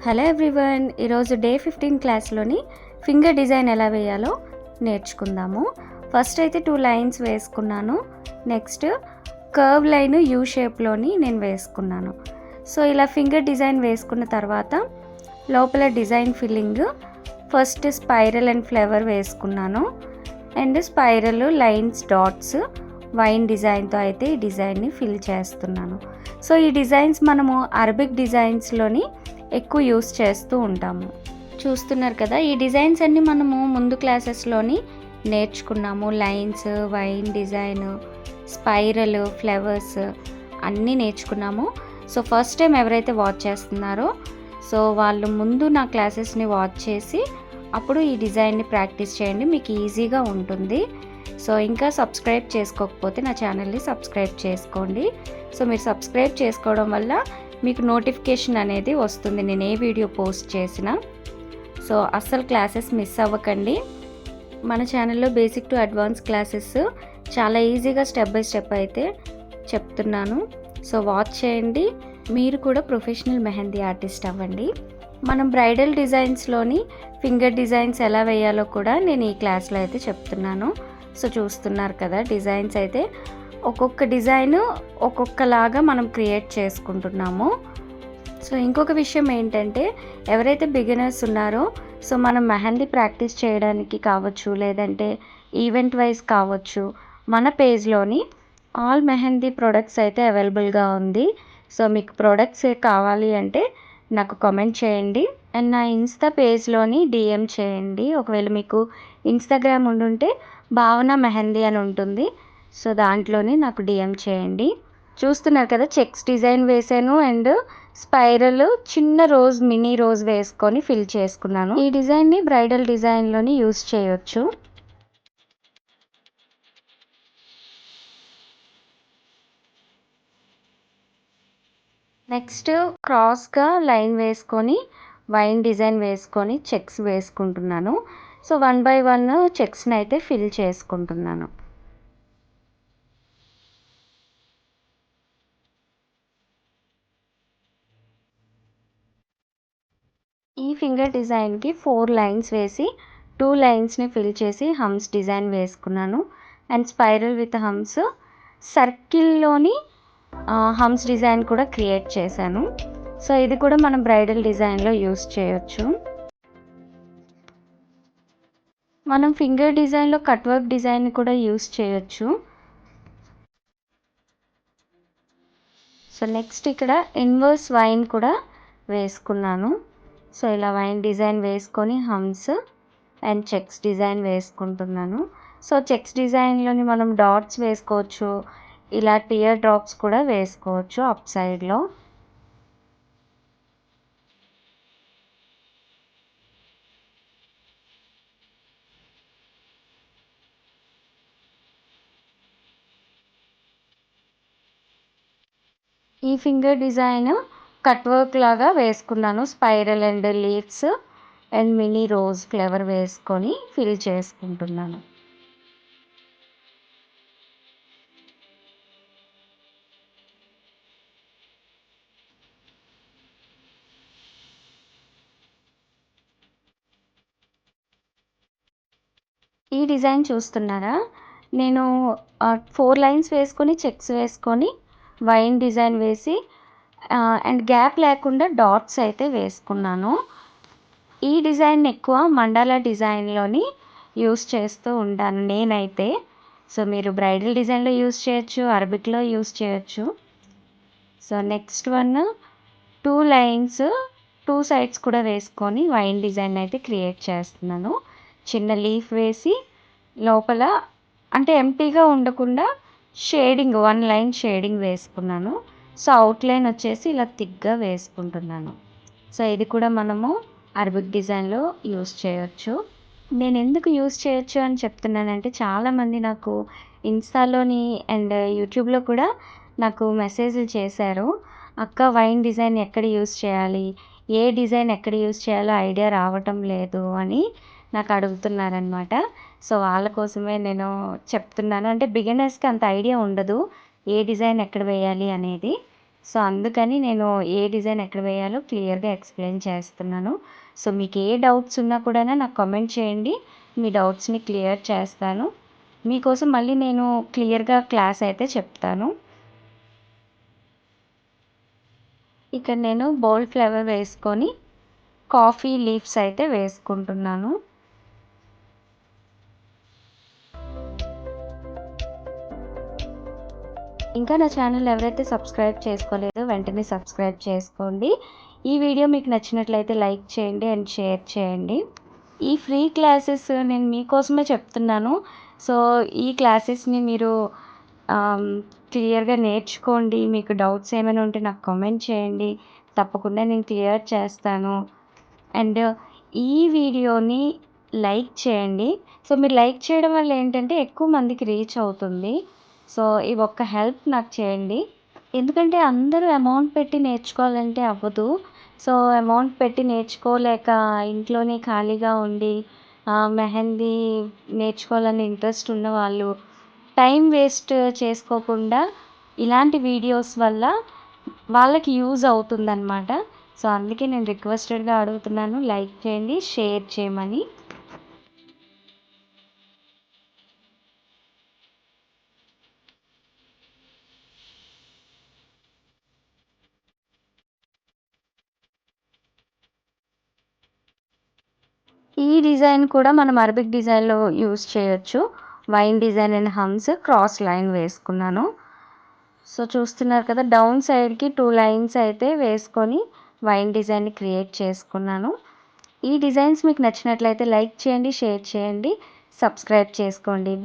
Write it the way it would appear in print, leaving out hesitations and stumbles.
Hello everyone, ఈరోజు day 15 క్లాస్లోని finger design ఎలా వేయాలో నేర్చుకుందాము. ఫస్ట్ అయితే 2 లైన్స్ వేసుకున్నాను. నెక్స్ట్ కర్వ్ లైన్ యూ షేప్లోని నేను వేసుకున్నాను. సో ఇలా ఫింగర్ డిజైన్ వేసుకున్న తర్వాత లోపల design filling first spiral and flower వేసుకున్నాను. And spiral lines dots vine డిజైన్తో అయితే ఈ డిజైన్ని ఫిల్ చేస్తున్నాను. సో ఈ డిజైన్స్ మనము అరబిక్ డిజైన్స్లోని ఎక్కువ యూస్ చేస్తూ ఉంటాము. చూస్తున్నారు కదా, ఈ డిజైన్స్ అన్నీ మనము ముందు క్లాసెస్లోని నేర్చుకున్నాము. Lines, wine design, spiral, flowers అన్నీ నేర్చుకున్నాము. సో ఫస్ట్ టైం ఎవరైతే వాచ్ చేస్తున్నారో సో వాళ్ళు ముందు నా క్లాసెస్ని వాచ్ చేసి అప్పుడు ఈ డిజైన్ని ప్రాక్టీస్ చేయండి, మీకు ఈజీగా ఉంటుంది. సో ఇంకా సబ్స్క్రైబ్ చేసుకోకపోతే నా ఛానల్ని సబ్స్క్రైబ్ చేసుకోండి. సో మీరు సబ్స్క్రైబ్ చేసుకోవడం వల్ల మీకు నోటిఫికేషన్ అనేది వస్తుంది నేను ఏ వీడియో పోస్ట్ చేసినా. సో అస్సలు క్లాసెస్ మిస్ అవ్వకండి. మన ఛానల్లో బేసిక్ టు అడ్వాన్స్ క్లాసెస్ చాలా ఈజీగా స్టెప్ బై స్టెప్ అయితే చెప్తున్నాను. సో వాచ్ చేయండి, మీరు కూడా ప్రొఫెషనల్ మెహందీ ఆర్టిస్ట్ అవ్వండి. మనం బ్రైడల్ డిజైన్స్లోని ఫింగర్ డిజైన్స్ ఎలా వేయాలో కూడా నేను ఈ క్లాస్లో అయితే చెప్తున్నాను. సో చూస్తున్నారు కదా, డిజైన్స్ అయితే ఒక్కొక్క డిజైన్ ఒక్కొక్కలాగా మనం క్రియేట్ చేసుకుంటున్నాము. సో ఇంకొక విషయం ఏంటంటే, ఎవరైతే బిగినర్స్ ఉన్నారో సో మనం మెహందీ ప్రాక్టీస్ చేయడానికి కావచ్చు, లేదంటే ఈవెంట్ వైజ్ కావచ్చు, మన పేజ్లోని ఆల్ మెహందీ ప్రొడక్ట్స్ అయితే అవైలబుల్గా ఉంది. సో మీకు ప్రొడక్ట్స్ కావాలి అంటే నాకు కామెంట్ చేయండి అండ్ నా ఇన్స్టా పేజ్లోని డిఎం చేయండి. ఒకవేళ మీకు ఇన్స్టాగ్రామ్ ఉండుంటే భావన మెహందీ అని ఉంటుంది, సో దాంట్లోనే నాకు డిఎం చేయండి. చూస్తున్నారు కదా, చెక్స్ డిజైన్ వేసాను అండ్ స్పైరల్ చిన్న రోజ్, మినీ రోజ్ వేసుకొని ఫిల్ చేసుకున్నాను. ఈ డిజైన్ని బ్రైడల్ డిజైన్లోని యూస్ చేయొచ్చు. నెక్స్ట్ క్రాస్గా లైన్ వేసుకొని వైన్ డిజైన్ వేసుకొని చెక్స్ వేసుకుంటున్నాను. సో 1 by 1 చెక్స్ని అయితే ఫిల్ చేసుకుంటున్నాను. ఈ ఫింగర్ డిజైన్కి 4 లైన్స్ వేసి 2 లైన్స్ని ఫిల్ చేసి హమ్స్ డిజైన్ వేసుకున్నాను. అండ్ స్పైరల్ విత్ హమ్స్, సర్కిల్లోని హమ్స్ డిజైన్ కూడా క్రియేట్ చేశాను. సో ఇది కూడా మనం బ్రైడల్ డిజైన్లో యూస్ చేయొచ్చు. మనం ఫింగర్ డిజైన్లో కట్ వర్క్ డిజైన్ కూడా యూస్ చేయొచ్చు. సో నెక్స్ట్ ఇక్కడ ఇన్వర్స్ వైన్ కూడా వేసుకున్నాను. సో ఇలా వైన్ డిజైన్ వేసుకొని హమ్స్ అండ్ చెక్స్ డిజైన్ వేసుకుంటున్నాను. సో చెక్స్ డిజైన్లోని మనం డాట్స్ వేసుకోవచ్చు, ఇలా టియర్ డ్రాప్స్ కూడా వేసుకోవచ్చు అప్ సైడ్లో. ఈ ఫింగర్ డిజైన్ కట్ వర్క్ లాగా వేసుకున్నాను. Spiral and leaves and mini rose flower వేసుకొని ఫిల్ చేసుకుంటున్నాను. ఈ డిజైన్ చూస్తున్నారా, నేను 4 లైన్స్ వేసుకొని చెక్స్ వేసుకొని వైన్ డిజైన్ వేసి అండ్ గ్యాప్ లేకుండా డాట్స్ అయితే వేసుకున్నాను. ఈ డిజైన్ ఎక్కువ మండాలా డిజైన్లోని యూస్ చేస్తూ ఉంటాను నేనైతే. సో మీరు బ్రైడల్ డిజైన్లో యూస్ చేయొచ్చు, అరబిక్లో యూస్ చేయొచ్చు. So next one 2 lines 2 sides కూడా వేసుకొని వైన్ డిజైన్ అయితే క్రియేట్ చేస్తున్నాను. చిన్న లీఫ్ వేసి లోపల అంటే ఎంటీగా ఉండకుండా షేడింగ్ 1 లైన్ షేడింగ్ వేసుకున్నాను. సో అవుట్లైన్ వచ్చేసి ఇలా థిక్గా వేసుకుంటున్నాను. సో ఇది కూడా మనము అరబిక్ డిజైన్లో యూస్ చేయొచ్చు. నేను ఎందుకు యూస్ చేయొచ్చు అని చెప్తున్నానంటే, చాలామంది నాకు ఇన్స్టాలోని అండ్ యూట్యూబ్లో కూడా నాకు మెసేజ్లు చేశారు, అక్క వైన్ డిజైన్ ఎక్కడ యూస్ చేయాలి, ఏ డిజైన్ ఎక్కడ యూస్ చేయాలో ఐడియా రావటం లేదు అని నాకు అడుగుతున్నారనమాట. సో వాళ్ళ కోసమే నేను చెప్తున్నాను. అంటే బిగినర్స్కి అంత ఐడియా ఉండదు ఏ డిజైన్ ఎక్కడ వేయాలి అనేది. సో అందుకని నేను ఏ డిజైన్ ఎక్కడ వేయాలో క్లియర్గా ఎక్స్ప్లెయిన్ చేస్తున్నాను. సో మీకు ఏ డౌట్స్ ఉన్నా కూడా నాకు కామెంట్ చేయండి, మీ డౌట్స్ని క్లియర్ చేస్తాను. మీకోసం మళ్ళీ నేను క్లియర్గా క్లాస్ అయితే చెప్తాను. ఇక్కడ నేను బోల్డ్ ఫ్లవర్ వేసుకొని కాఫీ లీవ్స్ అయితే వేసుకుంటున్నాను. ఇంకా నా ఛానల్ ఎవరైతే సబ్స్క్రైబ్ చేసుకోలేదో వెంటనే సబ్స్క్రైబ్ చేసుకోండి. ఈ వీడియో మీకు నచ్చినట్లయితే లైక్ చేయండి అండ్ షేర్ చేయండి. ఈ ఫ్రీ క్లాసెస్ నేను మీకోసమే చెప్తున్నాను. సో ఈ క్లాసెస్ని మీరు క్లియర్గా నేర్చుకోండి. మీకు డౌట్స్ ఏమైనా ఉంటే నాకు కామెంట్ చేయండి, తప్పకుండా నేను క్లియర్ చేస్తాను. అండ్ ఈ వీడియోని లైక్ చేయండి. సో మీరు లైక్ చేయడం వల్ల ఏంటంటే ఎక్కువ మందికి రీచ్ అవుతుంది. సో ఈ ఒక్క హెల్ప్ నాకు చేయండి. ఎందుకంటే అందరూ అమౌంట్ పెట్టి నేర్చుకోవాలంటే అవ్వదు. సో అమౌంట్ పెట్టి నేర్చుకోలేక ఇంట్లోనే ఖాళీగా ఉండి మెహందీ నేర్చుకోవాలని ఇంట్రెస్ట్ ఉన్నవాళ్ళు టైం వేస్ట్ చేసుకోకుండా ఇలాంటి వీడియోస్ వల్ల వాళ్ళకి యూజ్ అవుతుందన్నమాట. సో అందుకే నేను రిక్వెస్టెడ్గా అడుగుతున్నాను, లైక్ చేయండి, షేర్ చేయమని. ఈ డిజైన్ కూడా మనం అరబిక్ డిజైన్లో యూజ్ చేయొచ్చు. Wine design and hems cross line వేసుకున్నాను. సో చూస్తున్నారు కదా, డౌన్ సైడ్కి 2 లైన్స్ అయితే వేసుకొని వైన్ డిజైన్ని క్రియేట్ చేసుకున్నాను. ఈ డిజైన్స్ మీకు నచ్చినట్లయితే లైక్ చేయండి, షేర్ చేయండి, సబ్స్క్రైబ్ చేసుకోండి.